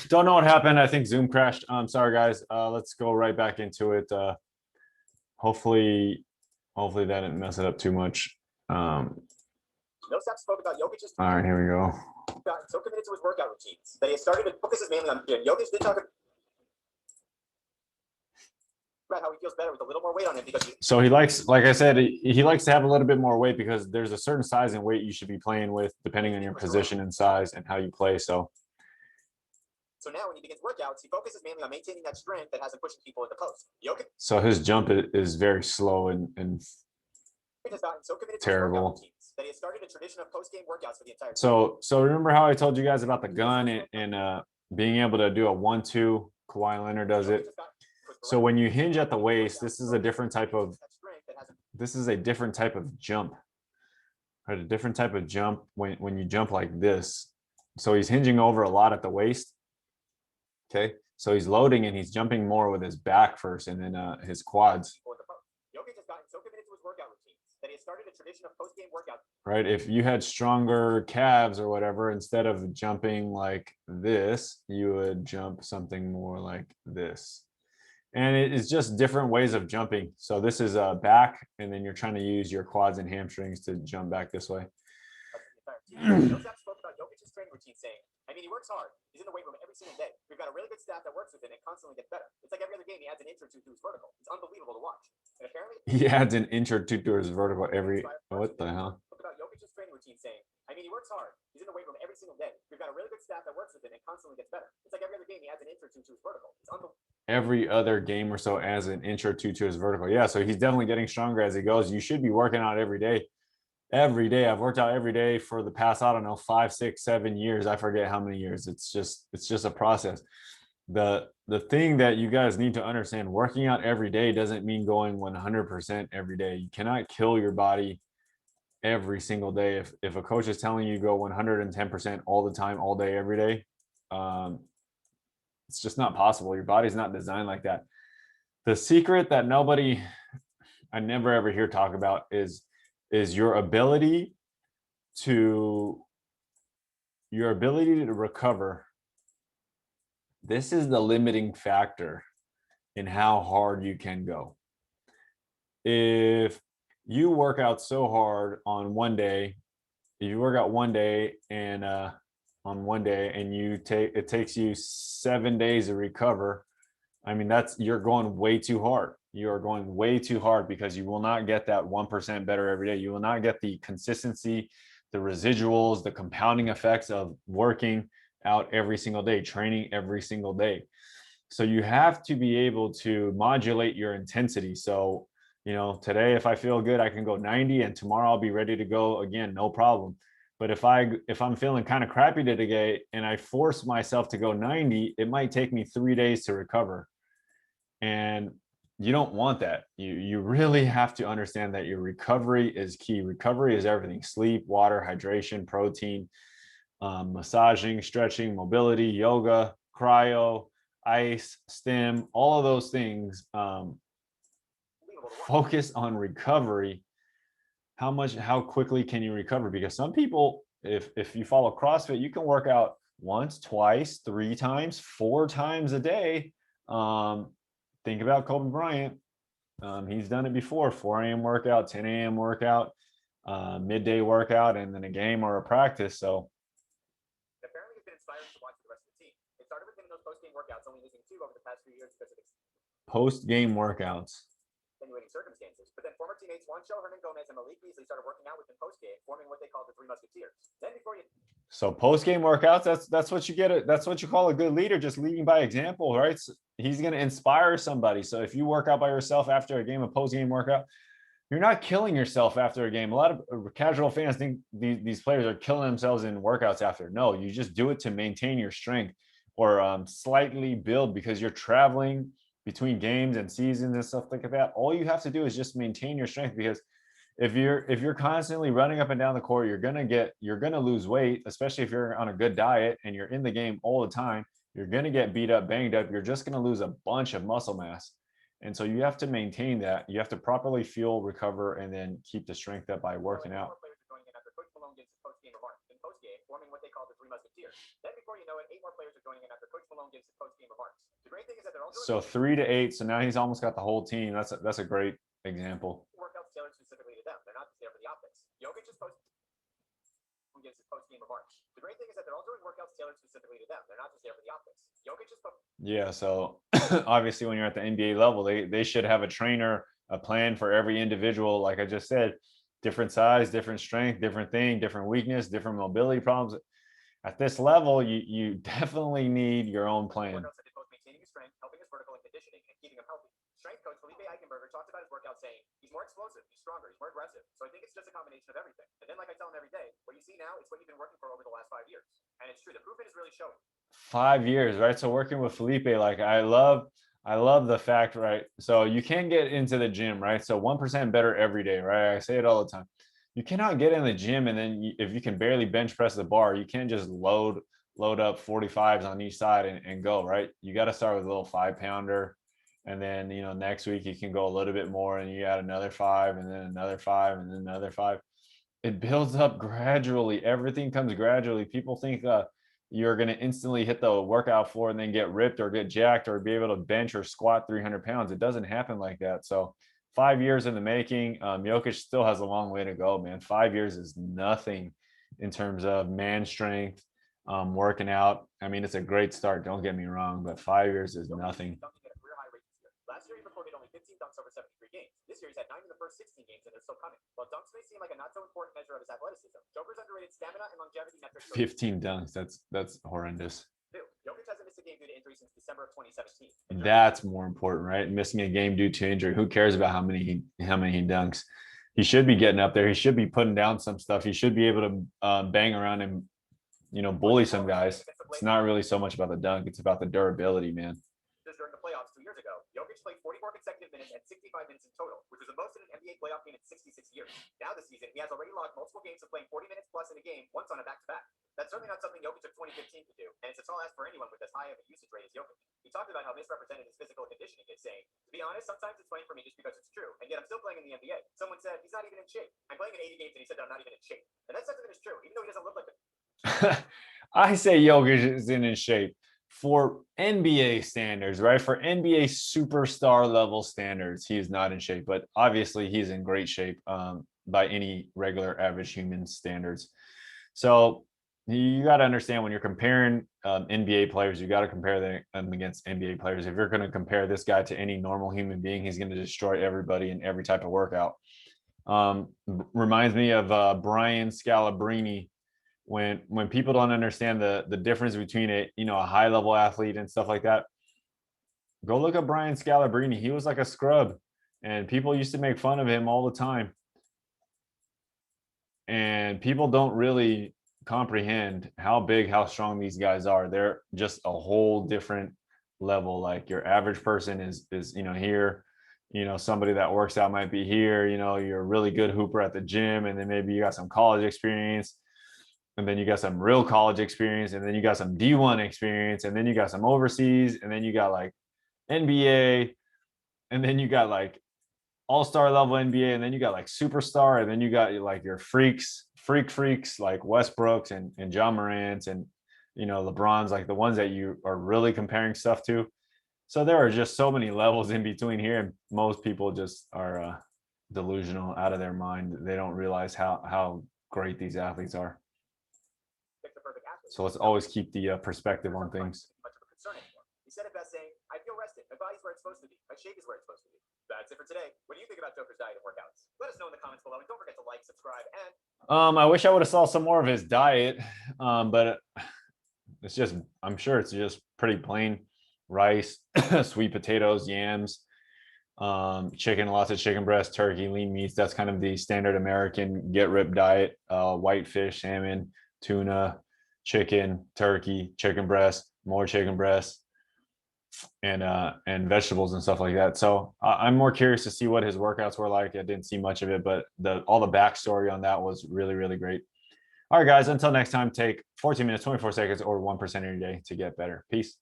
Don't know what happened. I think Zoom crashed. Sorry guys. Let's go right back into it. Hopefully, hopefully that didn't mess it up too much. Millsap spoke about Jokic's. All right, here we go. Gotten so committed to his workout routines that he has started to focus mainly on gym. Jokic did talk about how he feels better with a little more weight on him because So he likes, like I said, he likes to have a little bit more weight because there's a certain size and weight you should be playing with depending on your position and size and how you play. So now when he begins workouts, he focuses mainly on maintaining that strength that has him pushing people in the post. Jokic. So his jump is very slow and has gotten so committed terrible. To his workout routines that he has started a tradition of post-game workouts for the entire team. So remember how I told you guys about the gun and being able to do a 1-2. Kawhi Leonard does it. So when you hinge at the waist, this is a different type of jump. Right, a different type of jump when you jump like this. So he's hinging over a lot at the waist. Okay, so he's loading and he's jumping more with his back first and then his quads. Jokic has gotten so committed to his workout routines that he has started a tradition of post-game workouts. Right, if you had stronger calves or whatever, instead of jumping like this, you would jump something more like this. And it is just different ways of jumping. So this is back, and then you're trying to use your quads and hamstrings to jump back this way. Millsap spoke about Jokic's training routine, saying, I mean, he works hard. He's in the weight room every single day. We've got a really good staff that works with him and constantly gets better. It's like every other game he adds an inch or two to his vertical. It's unbelievable to watch. And apparently he adds an inch or two to his vertical every. What the hell? Spoke about Jokic's training routine, saying, I mean, he works hard. He's in the weight room every single day. We've got a really good staff that works with him and constantly gets better. It's like every other game he adds an inch or two to his vertical. It's unbelievable. Every other game or so adds an inch or two to his vertical. Yeah, so he's definitely getting stronger as he goes. You should be working out every day. Every day. I've worked out every day for the past, I don't know, 5, 6, 7 years. I forget how many years. It's just a process. The thing that you guys need to understand, working out every day doesn't mean going 100% every day. You cannot kill your body every single day. If a coach is telling you go 110% all the time, all day, every day, it's just not possible. Your body's not designed like that. The secret that I never ever hear talk about is your ability to recover. This is the limiting factor in how hard you can go. If you work out so hard on one day, if you work out one day and on one day and it takes you 7 days to recover, I mean, you're going way too hard. You are going way too hard because you will not get that 1% better every day. You will not get the consistency, the residuals, the compounding effects of working out every single day, training every single day. So you have to be able to modulate your intensity. So, today, if I feel good, I can go 90, and tomorrow I'll be ready to go again, no problem. But if I'm feeling kind of crappy today and I force myself to go 90, it might take me 3 days to recover. And you don't want that. You really have to understand that your recovery is key. Recovery is everything: sleep, water, hydration, protein, massaging, stretching, mobility, yoga, cryo, ice, stim, all of those things. Focus on recovery. How quickly can you recover? Because some people, if you follow CrossFit, you can work out once, twice, 3 times, 4 times a day. Think about Kobe Bryant. He's done it before: 4 a.m. workout, 10 a.m. workout, midday workout, and then a game or a practice. So apparently he's been inspiring to watch the rest of the team. It started with him in those post-game workouts, only losing 2 over the past few years because of post-game workouts. Extenuating circumstances. But then former teammates Juancho, Hernan Gomez, and Malik Beasley started working out with him post-game, forming what they call the 3 Musketeers. Then So post-game workouts, that's what you get. That's what you call a good leader, just leading by example, right? So he's going to inspire somebody. So if you work out by yourself after a game, a post-game workout, you're not killing yourself after a game. A lot of casual fans think these players are killing themselves in workouts after. No, you just do it to maintain your strength or slightly build, because you're traveling between games and seasons and stuff like that. All you have to do is just maintain your strength, because if you're constantly running up and down the court, you're gonna lose weight, especially if you're on a good diet and you're in the game all the time. You're gonna get beat up, banged up. You're just gonna lose a bunch of muscle mass. And so you have to maintain that. You have to properly fuel, recover, and then keep the strength up by working out. the Three Musketeers. Then before you know it, 8 more players are joining in after Coach Malone gives his post-game remarks. The great thing is that they're all doing So 3 to 8. So now he's almost got the whole team. That's a great example. workouts tailored specifically to them. They're not just there for the optics. Jokic just gives his post-game remarks. The great thing is that they're all doing workouts tailored specifically to them. They're not just there for the optics. Jokic just yeah. So obviously, when you're at the NBA level, they should have a trainer, a plan for every individual. Like I just said, different size, different strength, different thing, different weakness, different mobility problems. At this level, you definitely need your own plan. workouts that did both maintaining his strength, helping his vertical and conditioning, and keeping him healthy. Strength coach Felipe talked about his workout saying he's more explosive, he's stronger, he's more aggressive. So I think it's just a combination of everything. And then, like I tell him every day, what you see now is what you've been working for over the last 5 years. And it's true, the proof is really showing. 5 years, right? So working with Felipe, like I love the fact, right? So you can get into the gym, right? So 1% better every day, right? I say it all the time. You cannot get in the gym and then if you can barely bench press the bar, you can't just load up 45s on each side and go, right? You got to start with a little 5-pounder. And then, next week you can go a little bit more and you add another 5 and then another 5 and then another 5. It builds up gradually. Everything comes gradually. People think you're going to instantly hit the workout floor and then get ripped or get jacked or be able to bench or squat 300 pounds. It doesn't happen like that. So 5 years in the making. Jokic still has a long way to go, man. 5 years is nothing in terms of man strength, working out. I mean, it's a great start. Don't get me wrong, but 5 years is nothing. Last year, he recorded only 15 dunks over 73 games. This year, he's had 9 in the first 16 games, and they're still coming. While dunks may seem like a not so important measure of his athleticism, Joker's underrated stamina and longevity metrics. 15 dunks. That's horrendous. Jokic hasn't missed a game due to injury since December of 2017. That's more important, right? Missing a game due to injury. Who cares about how many he dunks? He should be getting up there. He should be putting down some stuff. He should be able to bang around and bully some guys. It's not really so much about the dunk. It's about the durability, man. During the playoffs 2 years ago, Jokic played 44 consecutive minutes and 65 minutes in total, which was the most in an NBA playoff game in 66 years. Now this season, he has already logged multiple games of playing 40 minutes plus in a game, once on a back-to-back. That's certainly not something Jokic of 2015 could do, and it's a tall ask for anyone with as high of a usage rate as Jokic. He talked about how misrepresented his physical conditioning is, saying, "To be honest, sometimes it's funny for me just because it's true, and yet I'm still playing in the NBA. Someone said he's not even in shape. I'm playing in 80 games, and he said that I'm not even in shape. And that sentiment is true, even though he doesn't look like it." I say Jokic is in shape for NBA standards, right? For NBA superstar level standards, he is not in shape, but obviously he's in great shape by any regular average human standards. So you got to understand when you're comparing NBA players, you got to compare them against NBA players. If you're going to compare this guy to any normal human being, he's going to destroy everybody in every type of workout. Reminds me of Brian Scalabrine. When people don't understand the difference between a high level athlete and stuff like that, go look at Brian Scalabrine. He was like a scrub and people used to make fun of him all the time. And people don't really comprehend how big, how strong these guys are. They're just a whole different level. Like your average person is here, somebody that works out might be here, you're a really good hooper at the gym. And then maybe you got some college experience. And then you got some real college experience, and then you got some D1 experience, and then you got some overseas, and then you got like NBA, and then you got like all-star level NBA, and then you got like superstar, and then you got like your freaks like Westbrooks and John Morant and LeBron's, like the ones that you are really comparing stuff to. So there are just so many levels in between here, and most people just are delusional, out of their mind. They don't realize how great these athletes are. So let's always keep the perspective on things. Much of a concern anymore. He said it best, saying, "I feel rested. My body's where it's supposed to be. My shape is where it's supposed to be." That's it for today. What do you think about Joker's diet and workouts? Let us know in the comments below, and don't forget to like, subscribe, and I wish I would have saw some more of his diet, but it's just, I'm sure it's just pretty plain rice, sweet potatoes, yams, chicken, lots of chicken breast, turkey, lean meats. That's kind of the standard American get ripped diet. White fish, salmon, tuna, chicken, turkey, chicken breast, more chicken breast, and vegetables and stuff like that. So I'm more curious to see what his workouts were like. I didn't see much of it, but all the backstory on that was really, really great. All right, guys, until next time, take 14 minutes, 24 seconds, or 1% of your day to get better. Peace.